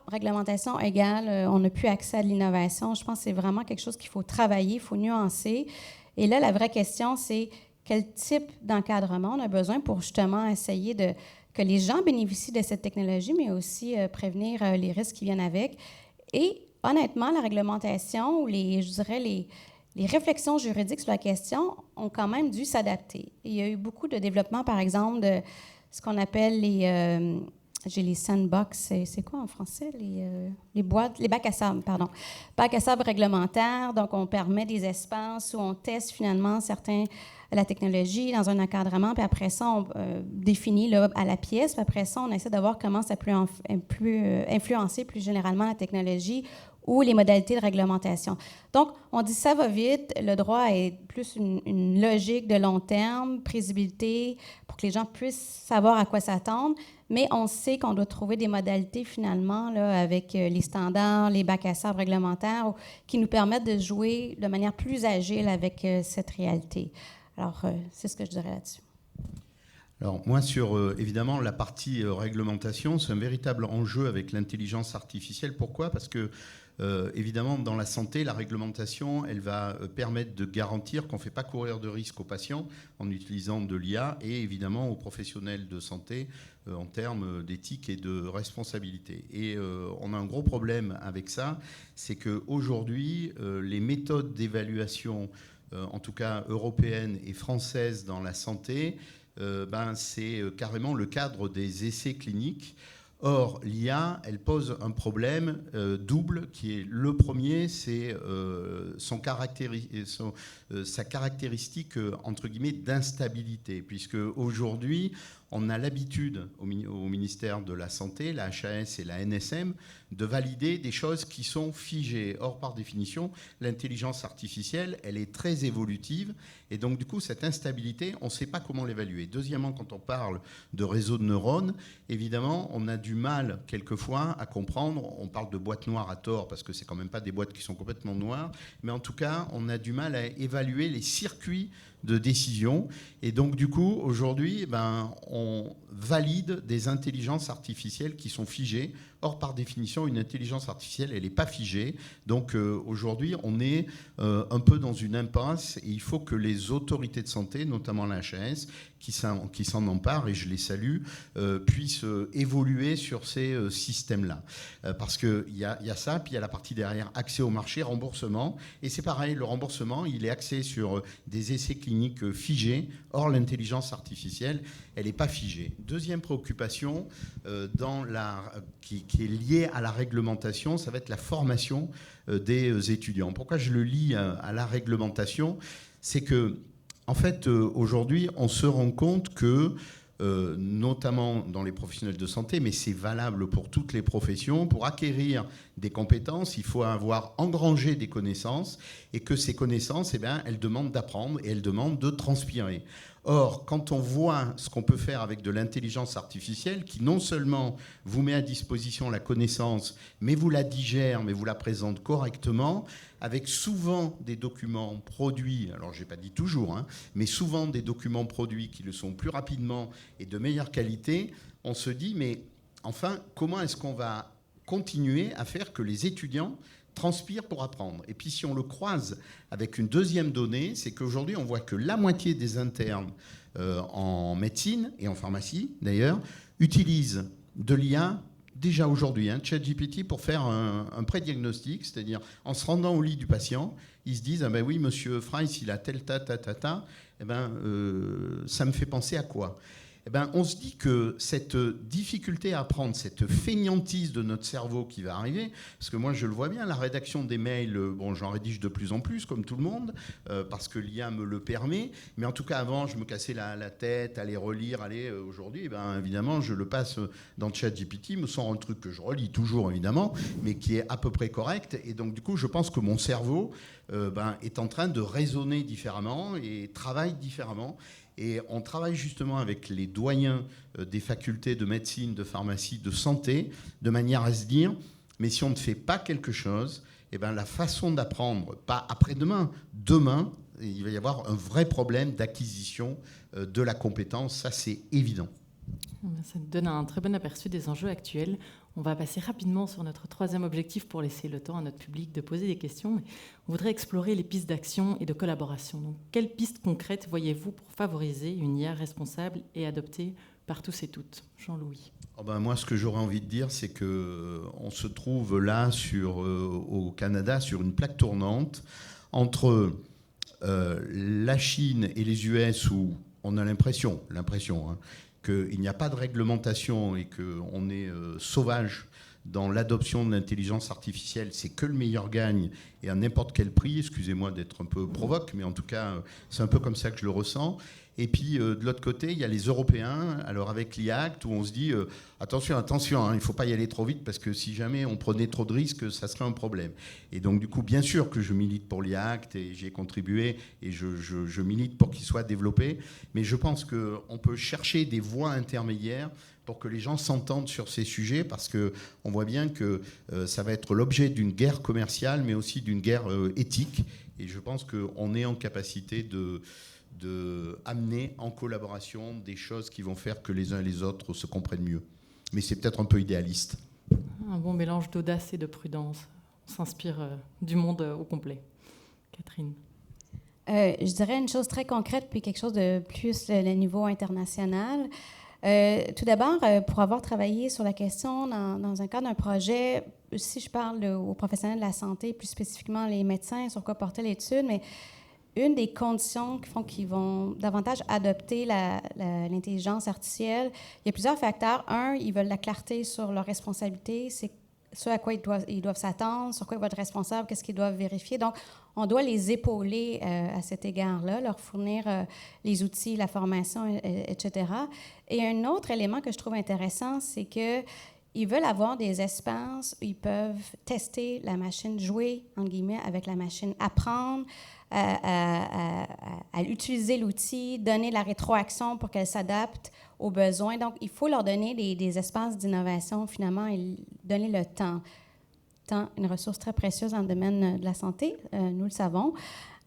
Réglementation égale, on n'a plus accès à de l'innovation. Je pense que c'est vraiment quelque chose qu'il faut travailler, il faut nuancer. Et là, la vraie question, c'est quel type d'encadrement on a besoin pour justement essayer que les gens bénéficient de cette technologie, mais aussi prévenir les risques qui viennent avec. Et honnêtement, la réglementation ou les réflexions juridiques sur la question ont quand même dû s'adapter. Il y a eu beaucoup de développement, par exemple, de ce qu'on appelle les sandbox, c'est quoi en français? Les boîtes, les bacs à sable, pardon. Bacs à sable réglementaires, donc on permet des espaces où on teste finalement la technologie dans un encadrement, puis après ça, on définit là, à la pièce, puis après ça, on essaie de voir comment ça peut influencer plus généralement la technologie ou les modalités de réglementation. Donc, on dit ça va vite, le droit est plus une logique de long terme, prévisibilité, pour que les gens puissent savoir à quoi s'attendre, mais on sait qu'on doit trouver des modalités finalement là, avec les standards, les bacs à sable réglementaires, qui nous permettent de jouer de manière plus agile avec cette réalité. Alors, c'est ce que je dirais là-dessus. Alors moi, sur évidemment la partie réglementation, c'est un véritable enjeu avec l'intelligence artificielle. Pourquoi ? Parce que évidemment, dans la santé, la réglementation, elle va permettre de garantir qu'on ne fait pas courir de risques aux patients en utilisant de l'IA et évidemment aux professionnels de santé en termes d'éthique et de responsabilité. Et on a un gros problème avec ça, c'est qu'aujourd'hui, les méthodes d'évaluation, en tout cas européennes et françaises dans la santé, c'est carrément le cadre des essais cliniques. Or, l'IA, elle pose un problème double, qui est le premier, c'est sa caractéristique, entre guillemets, d'instabilité, puisque aujourd'hui, on a l'habitude au ministère de la Santé, la HAS et la NSM, de valider des choses qui sont figées. Or, par définition, l'intelligence artificielle, elle est très évolutive. Et donc, du coup, cette instabilité, on ne sait pas comment l'évaluer. Deuxièmement, quand on parle de réseau de neurones, évidemment, on a du mal, quelquefois, à comprendre. On parle de boîtes noires à tort, parce que ce n'est quand même pas des boîtes qui sont complètement noires. Mais en tout cas, on a du mal à évaluer les circuits de décision. Et donc, du coup, aujourd'hui, on valide des intelligences artificielles qui sont figées. Or, par définition, une intelligence artificielle, elle n'est pas figée. Donc, aujourd'hui, on est un peu dans une impasse. Et il faut que les autorités de santé, notamment la HAS, qui s'en emparent, et je les salue, puissent évoluer sur ces systèmes-là. Parce qu'il y a ça, puis il y a la partie derrière, accès au marché, remboursement. Et c'est pareil, le remboursement, il est axé sur des essais cliniques figés. Or, l'intelligence artificielle, elle n'est pas figée. Deuxième préoccupation, qui est liée à la réglementation, ça va être la formation des étudiants. Pourquoi je le lie à la réglementation ? C'est que, en fait, aujourd'hui, on se rend compte que, notamment dans les professionnels de santé, mais c'est valable pour toutes les professions, pour acquérir des compétences, il faut avoir engrangé des connaissances, et que ces connaissances, elles demandent d'apprendre et elles demandent de transpirer. Or, quand on voit ce qu'on peut faire avec de l'intelligence artificielle, qui non seulement vous met à disposition la connaissance, mais vous la digère, mais vous la présente correctement, avec souvent des documents produits, alors je n'ai pas dit toujours, mais souvent des documents produits qui le sont plus rapidement et de meilleure qualité, on se dit, mais enfin, comment est-ce qu'on va continuer à faire que les étudiants transpirent pour apprendre? Et puis si on le croise avec une deuxième donnée, c'est qu'aujourd'hui on voit que la moitié des internes en médecine et en pharmacie d'ailleurs utilisent de l'IA déjà aujourd'hui, ChatGPT, pour faire un pré-diagnostic, c'est-à-dire en se rendant au lit du patient, ils se disent, ah ben oui, monsieur Frey, s'il a tel ça me fait penser à quoi? On se dit que cette difficulté à apprendre, cette fainéantise de notre cerveau qui va arriver, parce que moi je le vois bien, la rédaction des mails, j'en rédige de plus en plus comme tout le monde, parce que l'IA me le permet, mais en tout cas avant je me cassais la tête à les relire, aujourd'hui évidemment je le passe dans ChatGPT, me sort un truc que je relis toujours évidemment, mais qui est à peu près correct, et donc du coup je pense que mon cerveau est en train de raisonner différemment et travaille différemment. Et on travaille justement avec les doyens des facultés de médecine, de pharmacie, de santé, de manière à se dire, mais si on ne fait pas quelque chose, la façon d'apprendre, pas après-demain, demain, il va y avoir un vrai problème d'acquisition de la compétence, ça c'est évident. Ça nous donne un très bon aperçu des enjeux actuels. On va passer rapidement sur notre troisième objectif pour laisser le temps à notre public de poser des questions. On voudrait explorer les pistes d'action et de collaboration. Donc, quelles pistes concrètes voyez-vous pour favoriser une IA responsable et adoptée par tous et toutes? Jean-Louis. Moi, ce que j'aurais envie de dire, c'est qu'on se trouve là, au Canada, sur une plaque tournante entre la Chine et les US, où on a l'impression qu'il n'y a pas de réglementation et qu'on est sauvage dans l'adoption de l'intelligence artificielle, c'est que le meilleur gagne et à n'importe quel prix. Excusez-moi d'être un peu provoque, mais en tout cas, c'est un peu comme ça que je le ressens. Et puis, de l'autre côté, il y a les Européens, alors avec l'IACT, où on se dit attention, il ne faut pas y aller trop vite, parce que si jamais on prenait trop de risques, ça serait un problème. Et donc, du coup, bien sûr que je milite pour l'IACT, et j'y ai contribué, et je milite pour qu'il soit développé, mais je pense qu'on peut chercher des voies intermédiaires pour que les gens s'entendent sur ces sujets, parce qu'on voit bien que ça va être l'objet d'une guerre commerciale, mais aussi d'une guerre éthique. Et je pense qu'on est en capacité de amener en collaboration des choses qui vont faire que les uns et les autres se comprennent mieux. Mais c'est peut-être un peu idéaliste. Un bon mélange d'audace et de prudence. On s'inspire du monde au complet. Catherine. Je dirais une chose très concrète, puis quelque chose de plus le niveau international. Tout d'abord, pour avoir travaillé sur la question dans un cadre d'un projet, si je parle aux professionnels de la santé, plus spécifiquement les médecins, sur quoi portait l'étude, mais une des conditions qui font qu'ils vont davantage adopter l'intelligence artificielle, il y a plusieurs facteurs. Un, ils veulent la clarté sur leurs responsabilités, c'est ce à quoi ils doivent s'attendre, sur quoi ils vont être responsables, qu'est-ce qu'ils doivent vérifier. Donc, on doit les épauler à cet égard-là, leur fournir les outils, la formation, etc. Et un autre élément que je trouve intéressant, c'est qu'ils veulent avoir des espaces où ils peuvent tester la machine, jouer, entre guillemets, avec la machine, apprendre à utiliser l'outil, donner la rétroaction pour qu'elle s'adapte aux besoins. Donc, il faut leur donner des espaces d'innovation, finalement, et donner le temps. Temps, une ressource très précieuse dans le domaine de la santé, nous le savons.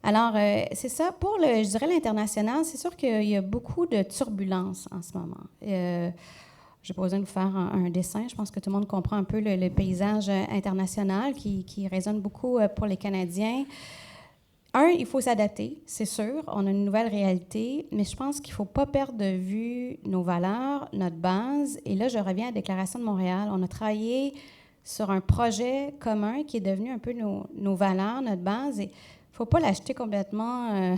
Alors, c'est ça. Pour, je dirais, l'international, c'est sûr qu'il y a beaucoup de turbulences en ce moment. Je n'ai pas besoin de vous faire un dessin. Je pense que tout le monde comprend un peu le paysage international qui résonne beaucoup pour les Canadiens. Il faut s'adapter, c'est sûr. On a une nouvelle réalité, mais je pense qu'il ne faut pas perdre de vue nos valeurs, notre base. Et là, je reviens à la Déclaration de Montréal. On a travaillé sur un projet commun qui est devenu un peu nos valeurs, notre base. Et il ne faut pas l'acheter complètement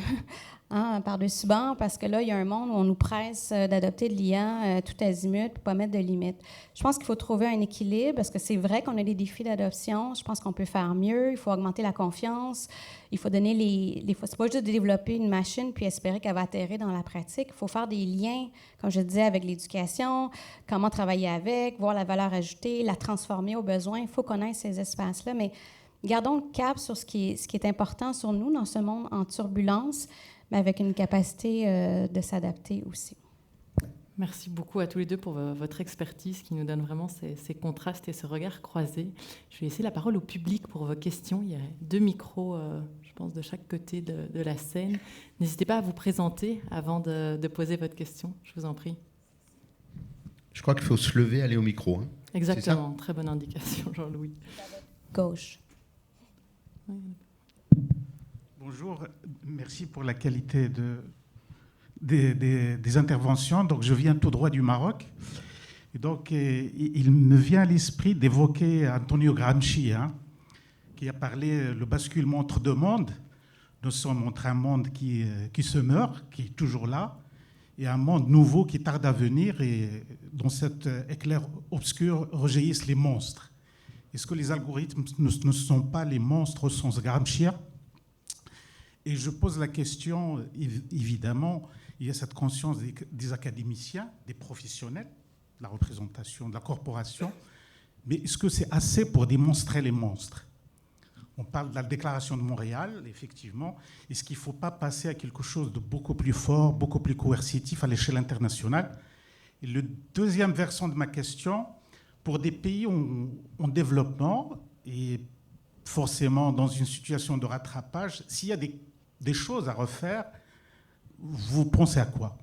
par-dessus bord, parce que là, il y a un monde où on nous presse d'adopter de l'IA tout azimut pour ne pas mettre de limites. Je pense qu'il faut trouver un équilibre, parce que c'est vrai qu'on a des défis d'adoption. Je pense qu'on peut faire mieux. Il faut augmenter la confiance. Il faut donner c'est pas juste de développer une machine puis espérer qu'elle va atterrir dans la pratique. Il faut faire des liens, comme je disais, avec l'éducation, comment travailler avec, voir la valeur ajoutée, la transformer aux besoins. Il faut connaître ces espaces-là, mais gardons le cap sur ce qui est important sur nous dans ce monde en turbulence, mais avec une capacité de s'adapter aussi. Merci beaucoup à tous les deux pour votre expertise qui nous donne vraiment ces contrastes et ce regard croisé. Je vais laisser la parole au public pour vos questions. Il y a 2 micros, je pense, de chaque côté de la scène. N'hésitez pas à vous présenter avant de poser votre question. Je vous en prie. Je crois qu'il faut se lever, aller au micro. Hein. Exactement. Très bonne indication, Jean-Louis. Gauche. Bonjour, merci pour la qualité des interventions. Donc, je viens tout droit du Maroc. Et donc, il me vient à l'esprit d'évoquer Antonio Gramsci, qui a parlé le basculement entre 2 mondes. Nous sommes entre un monde qui se meurt, qui est toujours là, et un monde nouveau qui tarde à venir, et dans cet éclair obscur rejaillissent les monstres. Est-ce que les algorithmes ne sont pas les monstres au sens gramscien ? Et je pose la question, évidemment, il y a cette conscience des académiciens, des professionnels, de la représentation, de la corporation, mais est-ce que c'est assez pour démontrer les monstres ? On parle de la Déclaration de Montréal, effectivement. Est-ce qu'il ne faut pas passer à quelque chose de beaucoup plus fort, beaucoup plus coercitif à l'échelle internationale ? Et le deuxième versant de ma question, pour des pays en développement et forcément dans une situation de rattrapage, s'il y a des choses à refaire, vous pensez à quoi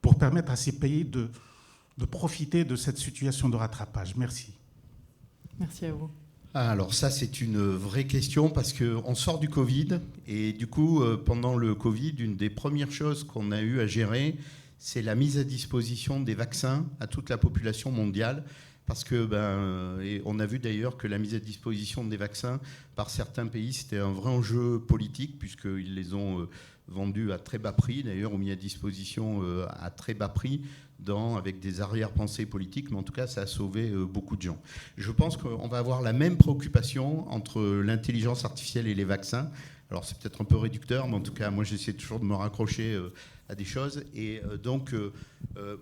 pour permettre à ces pays de profiter de cette situation de rattrapage ? Merci. Merci à vous. Alors ça, c'est une vraie question parce qu'on sort du Covid et du coup, pendant le Covid, une des premières choses qu'on a eu à gérer, c'est la mise à disposition des vaccins à toute la population mondiale. Parce que, et on a vu d'ailleurs que la mise à disposition des vaccins par certains pays, c'était un vrai enjeu politique, puisqu'ils les ont vendus à très bas prix, d'ailleurs, ont mis à disposition à très bas prix, avec des arrière-pensées politiques, mais en tout cas, ça a sauvé beaucoup de gens. Je pense qu'on va avoir la même préoccupation entre l'intelligence artificielle et les vaccins. Alors, c'est peut-être un peu réducteur, mais en tout cas, moi, j'essaie toujours de me raccrocher à des choses. Et donc,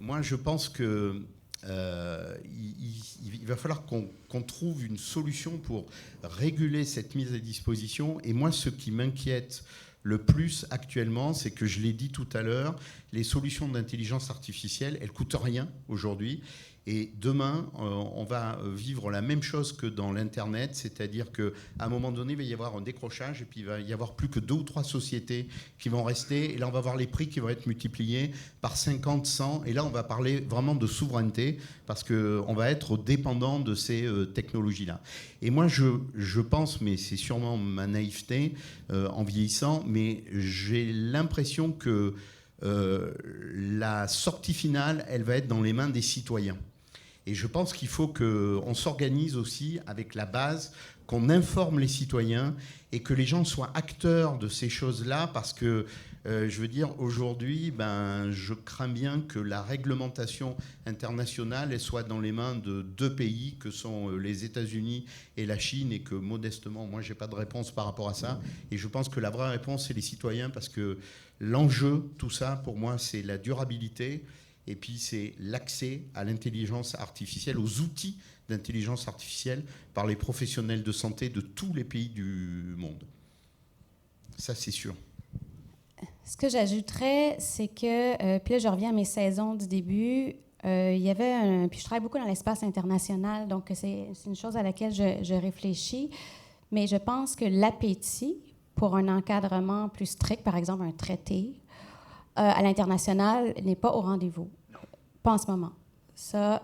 moi, je pense que il va falloir qu'on trouve une solution pour réguler cette mise à disposition. Et moi, ce qui m'inquiète le plus actuellement, c'est que, je l'ai dit tout à l'heure, les solutions d'intelligence artificielle, elles ne coûtent rien aujourd'hui. Et demain, on va vivre la même chose que dans l'Internet, c'est-à-dire qu'à un moment donné, il va y avoir un décrochage et puis il va y avoir plus que 2 ou 3 sociétés qui vont rester. Et là, on va voir les prix qui vont être multipliés par 50, 100. Et là, on va parler vraiment de souveraineté parce qu'on va être dépendant de ces technologies-là. Et moi, je pense, mais c'est sûrement ma naïveté en vieillissant, mais j'ai l'impression que la sortie finale, elle va être dans les mains des citoyens. Et je pense qu'il faut qu'on s'organise aussi avec la base, qu'on informe les citoyens et que les gens soient acteurs de ces choses-là, parce que, je veux dire, aujourd'hui, je crains bien que la réglementation internationale elle soit dans les mains de 2 pays, que sont les États-Unis et la Chine, et que, modestement, moi, je n'ai pas de réponse par rapport à ça. Et je pense que la vraie réponse, c'est les citoyens, parce que l'enjeu, tout ça, pour moi, c'est la durabilité, et puis c'est l'accès à l'intelligence artificielle, aux outils d'intelligence artificielle par les professionnels de santé de tous les pays du monde. Ça, c'est sûr. Ce que j'ajouterais, c'est que, puis là, je reviens à mes saisons du début, il y avait puis je travaille beaucoup dans l'espace international, donc c'est une chose à laquelle je réfléchis, mais je pense que l'appétit pour un encadrement plus strict, par exemple un traité, à l'international, n'est pas au rendez-vous. Pas en ce moment. Ça,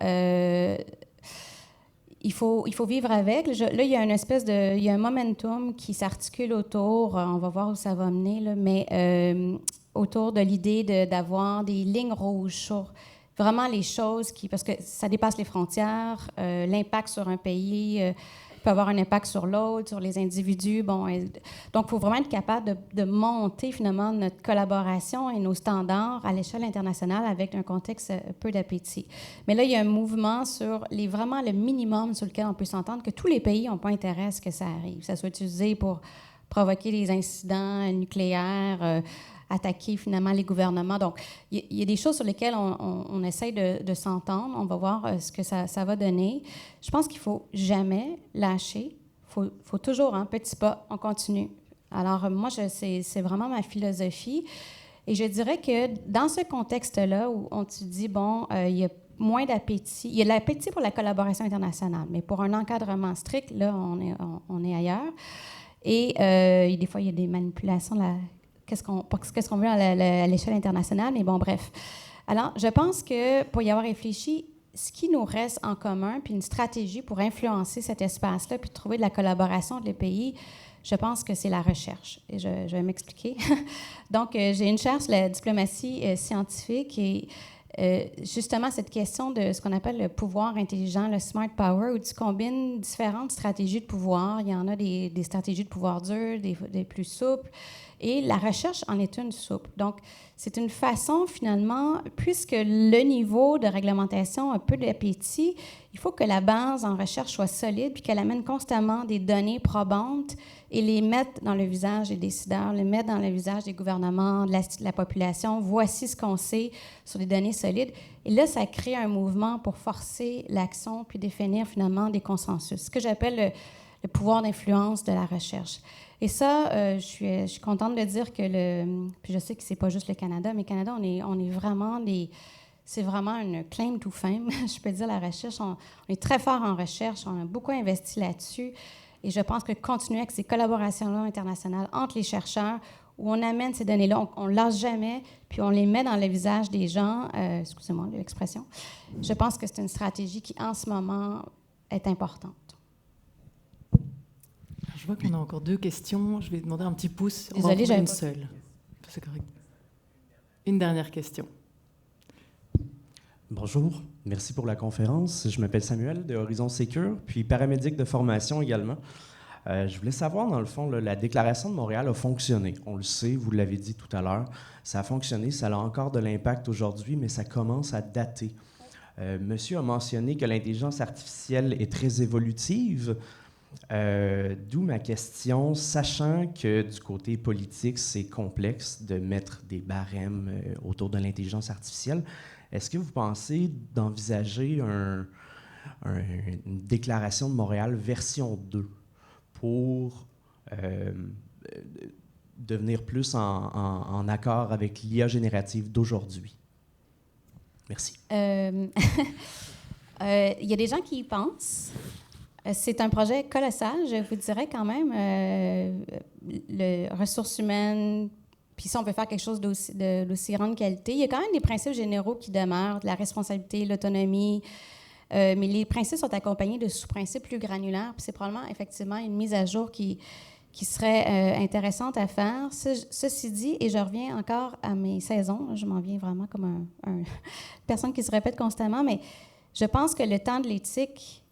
il faut vivre avec. Là, il y a une espèce de... Il y a un momentum qui s'articule autour, on va voir où ça va mener, là, mais autour de l'idée d'avoir des lignes rouges sur vraiment les choses qui... Parce que ça dépasse les frontières, l'impact sur un pays peut avoir un impact sur l'autre, sur les individus. Bon, donc, il faut vraiment être capable de monter, finalement, notre collaboration et nos standards à l'échelle internationale avec un contexte peu d'appétit. Mais là, il y a un mouvement sur vraiment le minimum sur lequel on peut s'entendre, que tous les pays n'ont pas intérêt à ce que ça arrive, que ça soit utilisé pour provoquer des incidents nucléaires, attaquer finalement les gouvernements. Donc, il y a des choses sur lesquelles on essaie de s'entendre. On va voir ce que ça va donner. Je pense qu'il ne faut jamais lâcher. Il faut toujours, petit pas, on continue. Alors, moi, c'est vraiment ma philosophie. Et je dirais que dans ce contexte-là, où on te dit, bon, il y a moins d'appétit, il y a de l'appétit pour la collaboration internationale, mais pour un encadrement strict, là, on est ailleurs. Et des fois, il y a des manipulations qu'est-ce qu'on veut à l'échelle internationale, mais bon, bref. Alors, je pense que pour y avoir réfléchi, ce qui nous reste en commun, puis une stratégie pour influencer cet espace-là, puis trouver de la collaboration entre les pays, je pense que c'est la recherche. Et je vais m'expliquer. Donc, j'ai une chaire sur la diplomatie scientifique et justement cette question de ce qu'on appelle le pouvoir intelligent, le smart power, où tu combines différentes stratégies de pouvoir. Il y en a des stratégies de pouvoir dur, des plus souples. Et la recherche en est une souple. Donc, c'est une façon, finalement, puisque le niveau de réglementation a peu d'appétit, il faut que la base en recherche soit solide puis qu'elle amène constamment des données probantes et les mette dans le visage des décideurs, les mettre dans le visage des gouvernements, de la population. Voici ce qu'on sait sur des données solides. Et là, ça crée un mouvement pour forcer l'action puis définir, finalement, des consensus. Ce que j'appelle le pouvoir d'influence de la recherche. Et ça, je suis contente de dire que puis je sais que c'est pas juste le Canada, mais Canada, on est vraiment c'est vraiment une claim to fame, je peux dire, la recherche. On est très fort en recherche, on a beaucoup investi là-dessus. Et je pense que continuer avec ces collaborations-là internationales entre les chercheurs, où on amène ces données-là, on ne lâche jamais, puis on les met dans le visage des gens, excusez-moi l'expression, je pense que c'est une stratégie qui, en ce moment, est importante. Je vois qu'on a encore 2 questions. Je vais demander un petit pouce. Désolée, j'avais une seule. C'est correct. Une dernière question. Bonjour, merci pour la conférence. Je m'appelle Samuel de Horizon Secure, puis paramédic de formation également. Je voulais savoir, dans le fond, la Déclaration de Montréal a fonctionné. On le sait, vous l'avez dit tout à l'heure. Ça a fonctionné, ça a encore de l'impact aujourd'hui, mais ça commence à dater. Monsieur a mentionné que l'intelligence artificielle est très évolutive. D'où ma question, sachant que du côté politique, c'est complexe de mettre des barèmes autour de l'intelligence artificielle, est-ce que vous pensez d'envisager une déclaration de Montréal version 2 pour devenir plus en accord avec l'IA générative d'aujourd'hui? Merci. Il y a des gens qui y pensent. C'est un projet colossal, je vous dirais quand même. Les ressources humaines, puis si on veut faire quelque chose d'aussi grande qualité, il y a quand même des principes généraux qui demeurent, de la responsabilité, l'autonomie, mais les principes sont accompagnés de sous-principes plus granulaires, puis c'est probablement effectivement une mise à jour qui serait intéressante à faire. Ceci dit, et je reviens encore à mes saisons, je m'en viens vraiment comme une personne qui se répète constamment, mais Je pense que le temps de l'éthique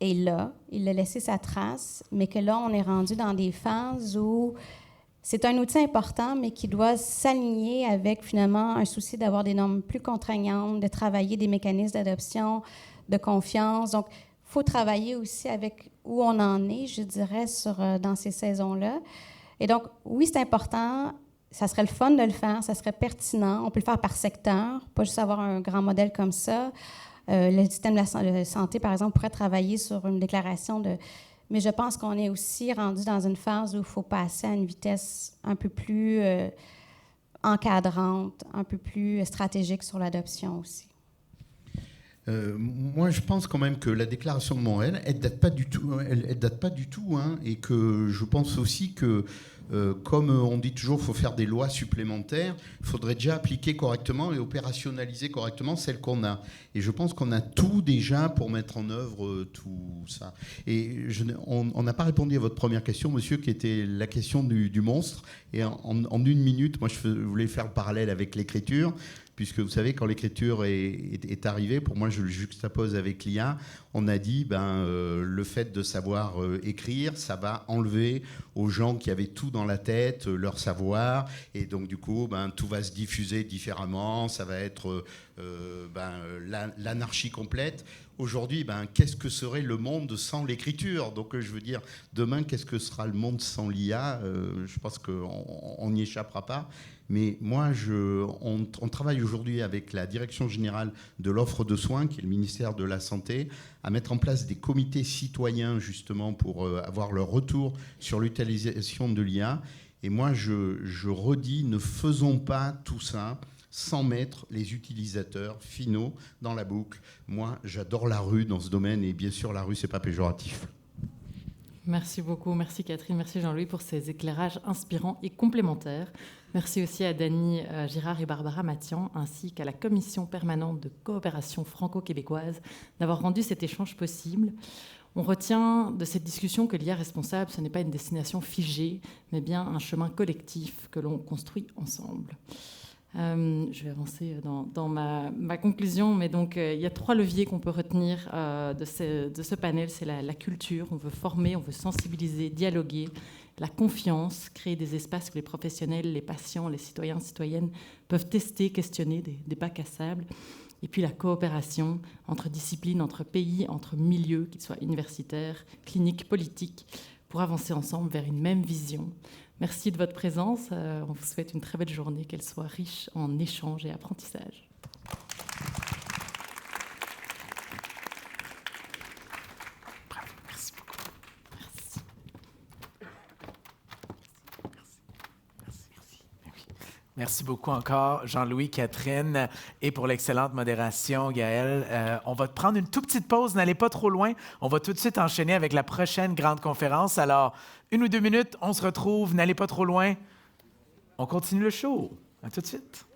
est là, il a laissé sa trace, mais que là, on est rendu dans des phases où c'est un outil important, mais qui doit s'aligner avec finalement un souci d'avoir des normes plus contraignantes, de travailler des mécanismes d'adoption, de confiance. Donc, il faut travailler aussi avec où on en est, je dirais, dans ces saisons-là. Et donc, oui, c'est important. Ça serait le fun de le faire, ça serait pertinent. On peut le faire par secteur, pas juste avoir un grand modèle comme ça. Le système de la santé, par exemple, pourrait travailler sur une déclaration de... Mais je pense qu'on est aussi rendu dans une phase où il faut passer à une vitesse un peu plus encadrante, un peu plus stratégique sur l'adoption aussi. Moi, je pense quand même que la déclaration de Montréal, elle date pas du tout, hein, et que je pense aussi que, comme on dit toujours, il faut faire des lois supplémentaires, il faudrait déjà appliquer correctement et opérationnaliser correctement celles qu'on a. Et je pense qu'on a tout déjà pour mettre en œuvre tout ça. Et on n'a pas répondu à votre première question, monsieur, qui était la question du monstre. Et en une minute, moi, je voulais faire le parallèle avec l'écriture. Puisque vous savez, quand l'écriture est arrivée, pour moi, je le juxtapose avec l'IA, on a dit, le fait de savoir écrire, ça va enlever aux gens qui avaient tout dans la tête, leur savoir, et donc du coup, tout va se diffuser différemment, ça va être l'anarchie complète. Aujourd'hui, qu'est-ce que serait le monde sans l'écriture? Donc, je veux dire, demain, qu'est-ce que sera le monde sans l'IA? Je pense qu'on n'y échappera pas. Mais moi, on travaille aujourd'hui avec la Direction générale de l'offre de soins, qui est le ministère de la Santé, à mettre en place des comités citoyens, justement, pour avoir leur retour sur l'utilisation de l'IA. Et moi, je redis, ne faisons pas tout ça sans mettre les utilisateurs finaux dans la boucle. Moi, j'adore la rue dans ce domaine, et bien sûr, la rue, c'est pas péjoratif. Merci beaucoup, merci Catherine, merci Jean-Louis pour ces éclairages inspirants et complémentaires. Merci aussi à Dany Girard et Barbara Mathian, ainsi qu'à la Commission permanente de coopération franco-québécoise d'avoir rendu cet échange possible. On retient de cette discussion que l'IA responsable, ce n'est pas une destination figée, mais bien un chemin collectif que l'on construit ensemble. Je vais avancer dans ma conclusion, mais donc il y a 3 leviers qu'on peut retenir de ce panel. C'est la culture, on veut former, on veut sensibiliser, dialoguer, la confiance, créer des espaces que les professionnels, les patients, les citoyens, citoyennes peuvent tester, questionner, des bacs à sable. Et puis la coopération entre disciplines, entre pays, entre milieux, qu'ils soient universitaires, cliniques, politiques, pour avancer ensemble vers une même vision. Merci de votre présence. On vous souhaite une très belle journée, qu'elle soit riche en échanges et apprentissages. Bravo, merci beaucoup. Merci. Merci beaucoup encore, Jean-Louis, Catherine, et pour l'excellente modération, Gaël. On va prendre une toute petite pause, n'allez pas trop loin. On va tout de suite enchaîner avec la prochaine grande conférence. Alors, 1 ou 2 minutes, on se retrouve, n'allez pas trop loin. On continue le show. À tout de suite.